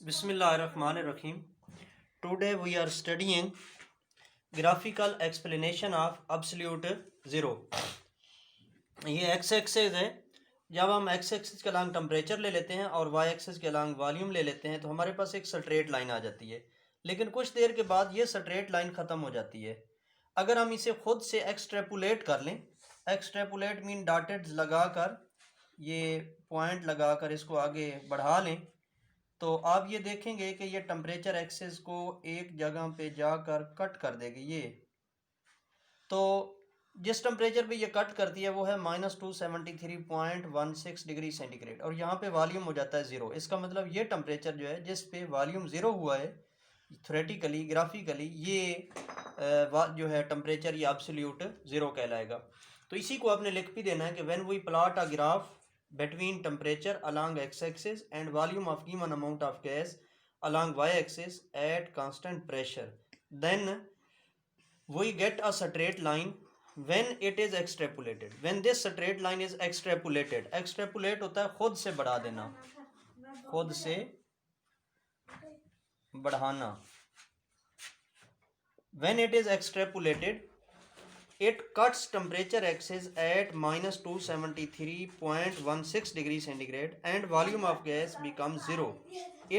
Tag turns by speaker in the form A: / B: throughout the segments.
A: Bismillahirrahmanirrahim. Today we are studying graphical explanation of absolute zero. ये x access है। जब हम एक्स एक्सेस के अलॉन्ग टेम्परेचर ले लेते हैं और वाई एक्सेस के अलॉन्ग वॉल्यूम ले लेते हैं तो हमारे पास एक स्ट्रेट लाइन आ जाती है, लेकिन कुछ देर के बाद ये स्ट्रेट लाइन ख़त्म हो जाती है। अगर हम इसे खुद से एक्सट्रेपुलेट कर लें, एक्सट्रेपुलेट मीन डॉटेड लगा कर, ये पॉइंट लगा कर इसको आगे बढ़ा लें, तो आप ये देखेंगे कि ये टेम्परेचर एक्सेस को एक जगह पे जाकर कट कर देगी। ये तो जिस टेम्परेचर पे ये कट करती है वो है -273.16 डिग्री सेंटीग्रेड, और यहाँ पे वॉल्यूम हो जाता है ज़ीरो। इसका मतलब ये टेम्परेचर जो है जिस पे वॉल्यूम ज़ीरो हुआ है, थ्योरेटिकली ग्राफिकली ये जो है टेम्परेचर ये एब्सोल्यूट ज़ीरो कहलाएगा। तो इसी को आपने लिख भी देना है कि when we plot a graph between temperature along x-axis and volume of given amount of gas along y-axis at constant pressure, then we get a straight line when it is extrapolated. When this straight line is extrapolated, extrapolate होता है खुद से बढ़ा देना, खुद से बढ़ाना। When it is extrapolated, it cuts temperature axis at -273.16 degree centigrade and volume of gas becomes zero.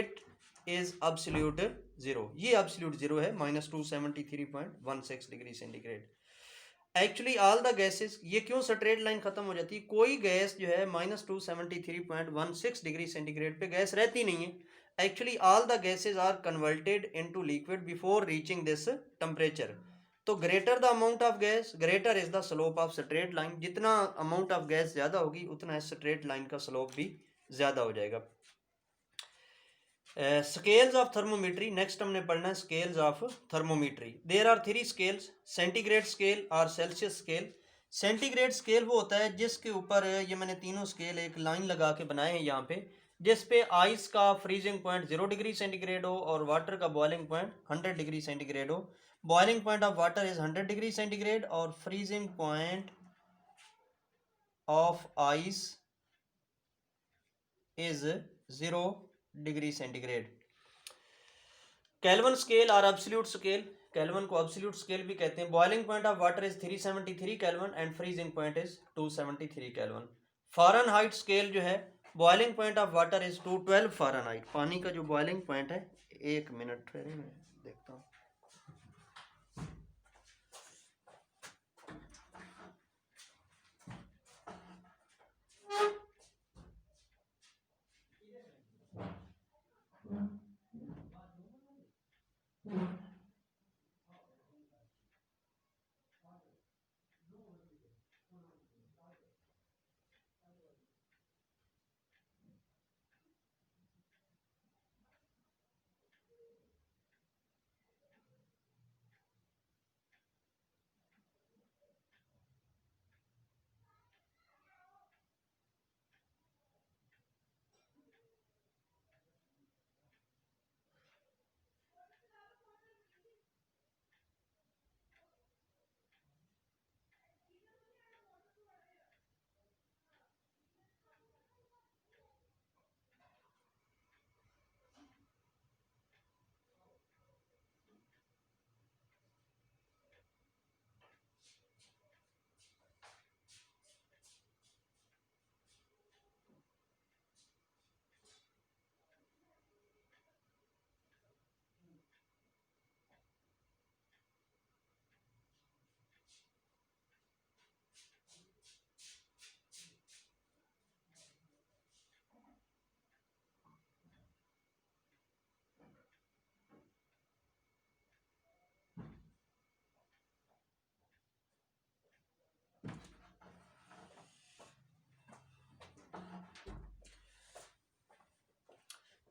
A: It is absolute zero. ये absolute zero है, -273.16 degree centigrade. Actually all the gases, ये क्यों स्ट्रेट लाइन खत्म हो जाती है? कोई gas जो है -273.16 डिग्री सेंटीग्रेड पे गैस रहती नहीं है। Actually all the gases are converted into liquid before reaching this temperature. तो greater the amount of gas, greater is the slope of straight line. जितना अमाउंट ऑफ गैस ज़्यादा होगी उतना स्ट्रेट लाइन का स्लोप भी ज़्यादा हो जाएगा। स्केल्स ऑफ थर्मोमीट्री, नेक्स्ट हमने पढ़ना है scales of thermometry. There are 3 scales, centigrade scale और सेल्सियस स्केल। सेंटीग्रेड स्केल वो होता है जिसके ऊपर ये मैंने तीनों स्केल एक लाइन लगा के बनाए हैं यहाँ पे, जिस पे आइस का फ्रीजिंग पॉइंट 0 डिग्री सेंटीग्रेड हो और वाटर का बॉइलिंग पॉइंट 100 डिग्री सेंटीग्रेड हो। Boiling point of water is 100 degree centigrade और freezing point of ice is 0 degree centigrade. Kelvin scale और एब्सोल्यूट स्केल, केल्विन को एब्सोल्यूट स्केल भी कहते हैं। Boiling point of water is 373 Kelvin and freezing point is 273 Kelvin. Fahrenheit scale जो है, boiling point of water is 212 Fahrenheit. पानी का जो बॉइलिंग पॉइंट है, एक मिनट ठहरे मैं देखता हूँ।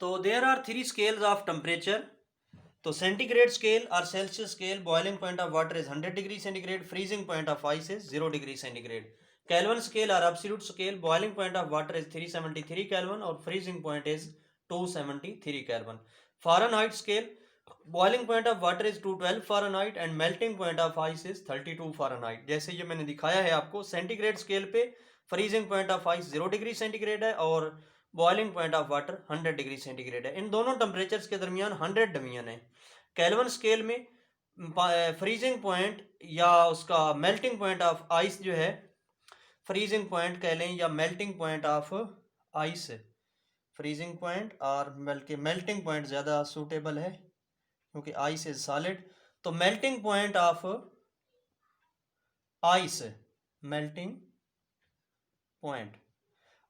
A: तो there are 3 scales of temperature. तो सेंटीग्रेड स्केल और Celsius scale, boiling point of water is 100 degree centigrade, freezing point of ice is 0 degree centigrade. Kelvin scale और absolute scale, boiling point of water is 373 Kelvin और freezing point is 273 Kelvin. Fahrenheit scale, boiling point of water is 212 Fahrenheit and melting point of ice is 32 Fahrenheit. जैसे ये मैंने दिखाया है आपको, centigrade scale पे freezing point of ice 0 degree centigrade है और boiling point of water 100 degree centigrade है। इन दोनों टेम्परेचर्स के दरमियान 100 डिवीजन है। केल्विन स्केल में फ्रीजिंग पॉइंट या उसका मेल्टिंग पॉइंट ऑफ आइस जो है, फ्रीजिंग पॉइंट कह लें या melting point of ice, freezing point और बल्कि मेल्टिंग पॉइंट ज़्यादा सूटेबल है क्योंकि आइस इज सॉलिड। तो melting point of ice, melting point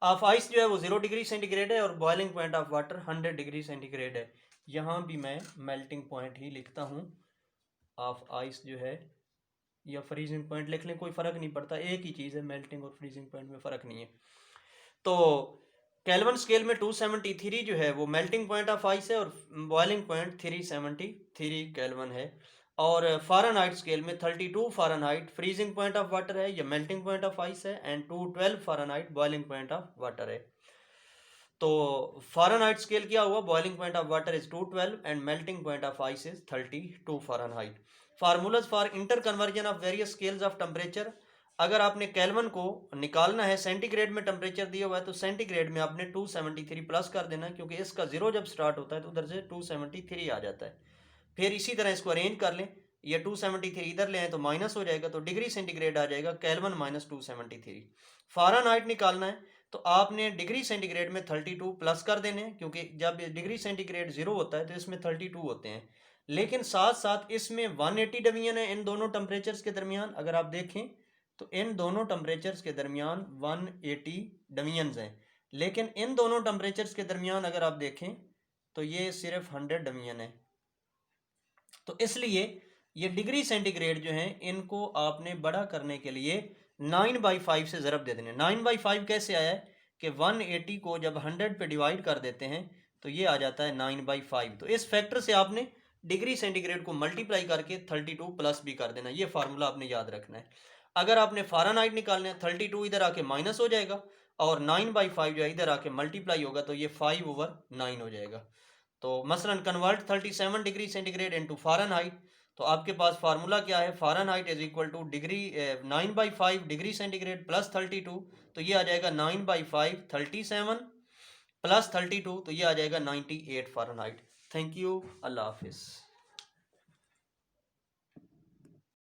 A: of ice जो है वो 0 डिग्री सेंटीग्रेड है और boiling point of water 100 degree centigrade है। यहाँ भी मैं मेल्टिंग पॉइंट ही लिखता हूँ ऑफ आइस जो है, या फ्रीजिंग पॉइंट लिख लें, कोई फ़र्क नहीं पड़ता, एक ही चीज़ है, मेल्टिंग और फ्रीजिंग पॉइंट में फ़र्क नहीं है। तो केल्विन स्केल में 273 जो है वो मेल्टिंग पॉइंट ऑफ आइस है और बॉइलिंग पॉइंट 373 केल्विन है। और फ़ारेनहाइट स्केल में 32 Fahrenheit freezing point of water है या मेल्टिंग पॉइंट ऑफ आइस है, and 212 Fahrenheit boiling point of water है। तो फ़ारेनहाइट स्केल क्या हुआ, boiling point of water is 212 and melting point of ice is 32 Fahrenheit. Formulas for inter conversion of various scales of temperature. अगर आपने kelvin को निकालना है, सेंटीग्रेड में टेम्परेचर दिया हुआ है तो सेंटीग्रेड में आपने 273 प्लस कर देना है, क्योंकि इसका जीरो जब स्टार्ट होता है तो उधर से 273 आ जाता है। फिर इसी तरह इसको अरेंज कर लें, ये 273 इधर ले आए तो माइनस हो जाएगा, तो डिग्री सेंटीग्रेड आ जाएगा केल्विन माइनस 273। फ़ारेनहाइट निकालना है तो आपने डिग्री सेंटीग्रेड में 32 प्लस कर देने हैं, क्योंकि जब डिग्री सेंटीग्रेड 0 होता है तो इसमें 32 होते हैं, लेकिन साथ साथ इसमें 180 डिवीजन है इन दोनों टेम्परेचर्स के दरमियान। अगर आप देखें तो इन दोनों टेम्परेचर्स के दरमियान 180 डिवीजन्स हैं, लेकिन इन दोनों टेम्परेचर्स के दरमियान अगर आप देखें तो ये सिर्फ 100 डिवीजन है। तो इसलिए ये डिग्री सेंटीग्रेड जो है इनको आपने बड़ा करने के लिए 9/5 से ज़रब दे देने। 9/5 कैसे आया है कि 180 को जब 100 पे डिवाइड कर देते हैं तो ये आ जाता है 9/5। तो इस फैक्टर से आपने डिग्री सेंटीग्रेड को मल्टीप्लाई करके 32 प्लस भी कर देना, ये फार्मूला आपने याद रखना है। अगर आपने फ़ारेनहाइट निकालना है, 32 इधर आके माइनस हो जाएगा और 9/5 जो है इधर आके मल्टीप्लाई होगा तो ये 5/9 हो जाएगा। तो मसलन convert 37 degree centigrade into Fahrenheit, तो आपके पास फार्मूला क्या है, Fahrenheit is equal two degree 9/5 degree centigrade plus 32, तो ये आ जाएगा 9/5 37 प्लस 32, तो ये आ जाएगा 98 फ़ारेनहाइट। थैंक यू, अल्लाह हाफिज़।